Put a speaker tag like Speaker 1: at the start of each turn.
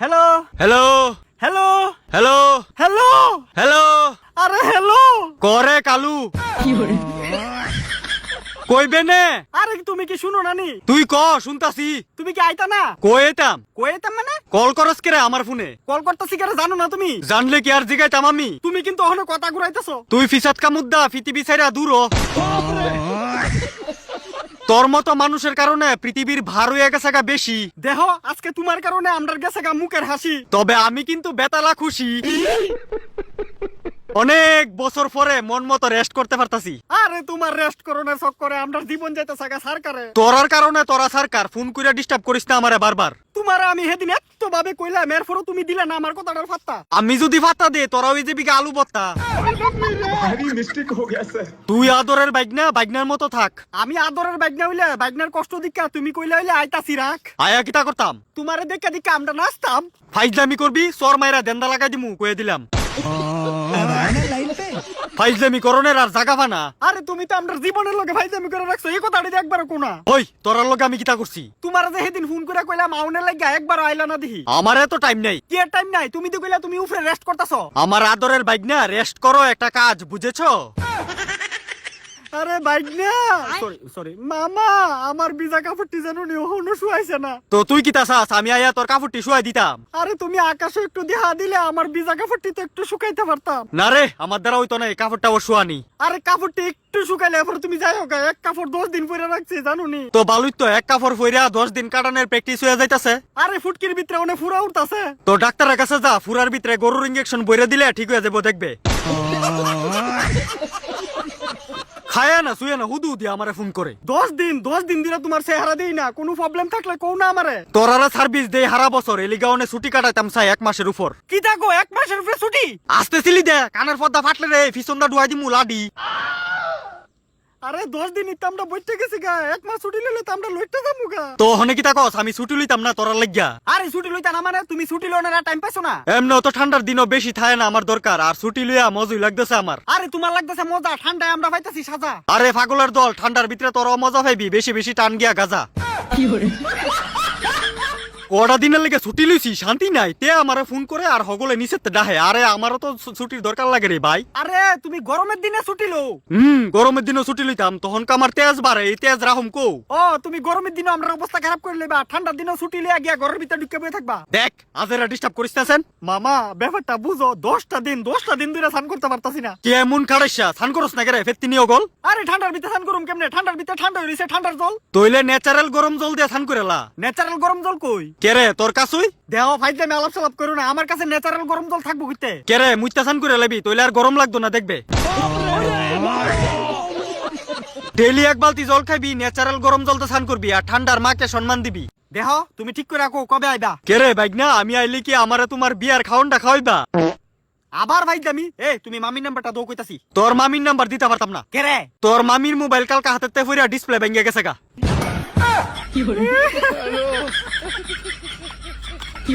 Speaker 1: Hello
Speaker 2: hello
Speaker 1: hello
Speaker 2: hello
Speaker 1: hello
Speaker 2: hello
Speaker 1: আরে hello
Speaker 2: করে কালু কইবে নে
Speaker 1: আরে তুমি কি শুনো নানি?
Speaker 2: তুই ক শুনতাছি।
Speaker 1: তুমি কি আইতা না?
Speaker 2: কইতাম
Speaker 1: কইতাম মানে
Speaker 2: কল করস কে রে আমার ফোনে?
Speaker 1: কল করতেছি কেন জানো না তুমি?
Speaker 2: জানলে কি আর জিগাইতাম আমি?
Speaker 1: তুমি কিন্তু অহনো কথা ঘুরাইতেছো।
Speaker 2: তুই ফিসাত কামুদ্দা পৃথিবী ছাইরা দূর হ। তোর মতো মানুষের কারণে পৃথিবীর ভার হয়ে গেছে গা বেশি।
Speaker 1: দেহ আজকে তোমার কারণে আমরার গেছে গা মুখের হাসি।
Speaker 2: তবে আমি কিন্তু বেতালা খুশি। অনেক বছর পরে মন মতো রেস্ট করতে পারতাছি।
Speaker 1: আরে তোমার রেস্ট করো না শক করে আমরার জীবন যাইতেছে গা সরকারে।
Speaker 2: তোরার কারণে তোরা সরকার ফোন কইরা ডিস্টার্ব করিস না আমারে বারবার।
Speaker 1: তোমার আমি হেদিন এত ভাবে কইলাম এরপরও তুমি দিলে না আমার কথাটার পাত্তা।
Speaker 2: আমি যদি ফাত্তা দে তোরা ওই যে বিঘা আলু বত্তা।
Speaker 3: भारी मिस्टेक हो गया सर।
Speaker 2: তুই আদরের বাইগনা বাইগনার মতো থাক।
Speaker 1: আমি আদরের বাইগনা হইলে বাইগনার কষ্ট দিকা তুমি কইলা হইলে আইতাছি রাখ।
Speaker 2: আয়া কিতা করতাম?
Speaker 1: তোমারে দেখা দিকা আমরা নাচতাম।
Speaker 2: ফাইজলামি করবি সর মাইরা দেন্দা লাগাই দিমু কয়ে দিলাম। ফাইজলামি করনের আর জাগা পানা।
Speaker 1: আরে তুমি তো আমরার জীবনের লগে ফাইজলামি করে রাখছো এই কথাটা একবার কোনা।
Speaker 2: ওই তোরার লগে আমি কিতা করছি?
Speaker 1: তোমার যে সেদিন ফোন করে কইলাম আউনে লাগা একবার আইলা না দেখি।
Speaker 2: আমার এত টাইম নাই।
Speaker 1: কি টাইম নাই? তুমি তো কইলা তুমি উপরে রেস্ট করতাছো।
Speaker 2: আমার আদরের বাইগনা রেস্ট করো একটা কাজ বুঝেছো?
Speaker 1: আরে বাইগনা সরি সরি মামা আমার ভিজা কাপড়টি জানো নি ওহনো শুয়াইছে না।
Speaker 2: তো তুই কিতা চাস আমি আয়া তোর কাপড়টি শুয়াই দিতাম?
Speaker 1: আরে তুমি আকাশে একটু দেখা দিলে আমার ভিজা কাপড়টি তো একটু শুকাইতে পারতাম।
Speaker 2: না রে আমার দ্বারা হইতো না এই কাপড়টা ও শুয়ানি।
Speaker 1: আরে কাপড়টি একটু শুকাইলে এরপর তুমি যাই হোক এক কাপড় 10 দিন পরে রাখছি জানো নি।
Speaker 2: তো বালুই তো এক কাপড় ফইরা 10 দিন কাটানোর প্র্যাকটিস হয়ে যাইতাছে।
Speaker 1: আরে ফুটকির ভিতরে অনেক ফুরা উঠতাছে।
Speaker 2: তো ডাক্তারের কাছে যা ফুরার ভিতরে গরুর ইনজেকশন বইরে দিলে ঠিক হয়ে যাবো দেখবে। খায়া না শুয়ে না হুদু দিয়ে আমারে ফোন করে।
Speaker 1: 10 দিন দিলে তোমার চেহারা দেই না কোনো প্রবলেম থাকলে কও না আমারে।
Speaker 2: তোরারা সার্ভিস দেই হারা বছর এলিগাওনে ছুটি কাটাইতাম চাই 1 মাসের উপর।
Speaker 1: কি থাকো 1 মাসের উপরে ছুটি?
Speaker 2: আসতেছিলি দে কানের পর্দা ফাটলে রে ফিসনটা ডুয়াই দিমু লাডি।
Speaker 1: আরে 10 দিন ইতে আমরা বইতে গেছি গা 1 মাস ছুটি লইলে তো আমরা লইতে যামু গা।
Speaker 2: তো হনে কিতা কস আমি ছুটি লইতাম না তোরার লাগিয়া?
Speaker 1: আরে ছুটি লইতা না মানে তুমি ছুটি লও না টাইম পাইছো না।
Speaker 2: এমন তো ঠান্ডার দিনও বেশি থাকে না আমার দরকার আর ছুটি লইয়া মজুই লাগতেছে আমার।
Speaker 1: আরে তোমার লাগতেছে মজা ঠান্ডায় আমরা পাইতাছি সাজা।
Speaker 2: আরে পাগলের দল ঠান্ডার ভিতরে তোরা মজা পাইবি বেশি বেশি টান গিয়া গাজা। কটা দিনের লেগে ছুটি লইছি শান্তি নাই তে আমারে ফোন করে আর হগলে নিচেতে ডাহে। আরে আমারও তো ছুটির দরকার লাগে রে ভাই।
Speaker 1: আরে তুমি গরমের দিনে ছুটি লও।
Speaker 2: গরমের দিনও ছুটি লইতাম তখন আমার তেজ বাড়ে এই তেজ রাহুম কো।
Speaker 1: ও তুমি গরমের দিনে আমরা অবস্থা খারাপ করে লইবা ঠান্ডার দিনে ছুটি লইয়া গিয়া ঘরের ভিতরে ঢুকে বসে থাকবা।
Speaker 2: দেখ আজেরা ডিস্টার্ব করিস না সেন।
Speaker 1: মামা ব্যাপারটা বুঝো 10টা দিন ধরে স্নান করতে পারতাছি না।
Speaker 2: কে এমন খাড়াইছা স্নান করস না কেরে ফেত্তি নিও গল?
Speaker 1: আরে ঠান্ডার ভিতরে স্নান করুম কেমনে? ঠান্ডার ভিতরে ঠান্ডা হইছে ঠান্ডার জল।
Speaker 2: তইলে ন্যাচারাল গরম জল দিয়ে স্নান করেলা।
Speaker 1: ন্যাচারাল গরম জল কই?
Speaker 2: কেরে তোর কাছুই
Speaker 1: দেহ ফাইতে মেলাপ সালাপ করো না আমার কাছে ন্যাচারাল গরম জল থাকবো কইতে।
Speaker 2: কেরে মুইতা স্নান করে লাবি তইলে আর গরম লাগতো না দেখবে। ডেইলি 1 বালতি জল খাইবি ন্যাচারাল গরম জল তো স্নান করবি আর ঠান্ডার মাকে সম্মান দিবি।
Speaker 1: দেহ তুমি ঠিক করে রাখো কবে আইবা।
Speaker 2: কেরে বাইগনা আমি আইলি কি আমারে তোমার বিয়ার খাওনটা খাওয়াইবা?
Speaker 1: আবার ভাই দামি তুমি মামির নাম্বারটা দাও কইতাছি।
Speaker 2: তোর মামির নাম্বার দিতে পারতাম না।
Speaker 1: কে রে?
Speaker 2: তোর মামির মোবাইল কালকা হাতেতে ফইরা ডিসপ্লে ভেঙে গেছে গা। কি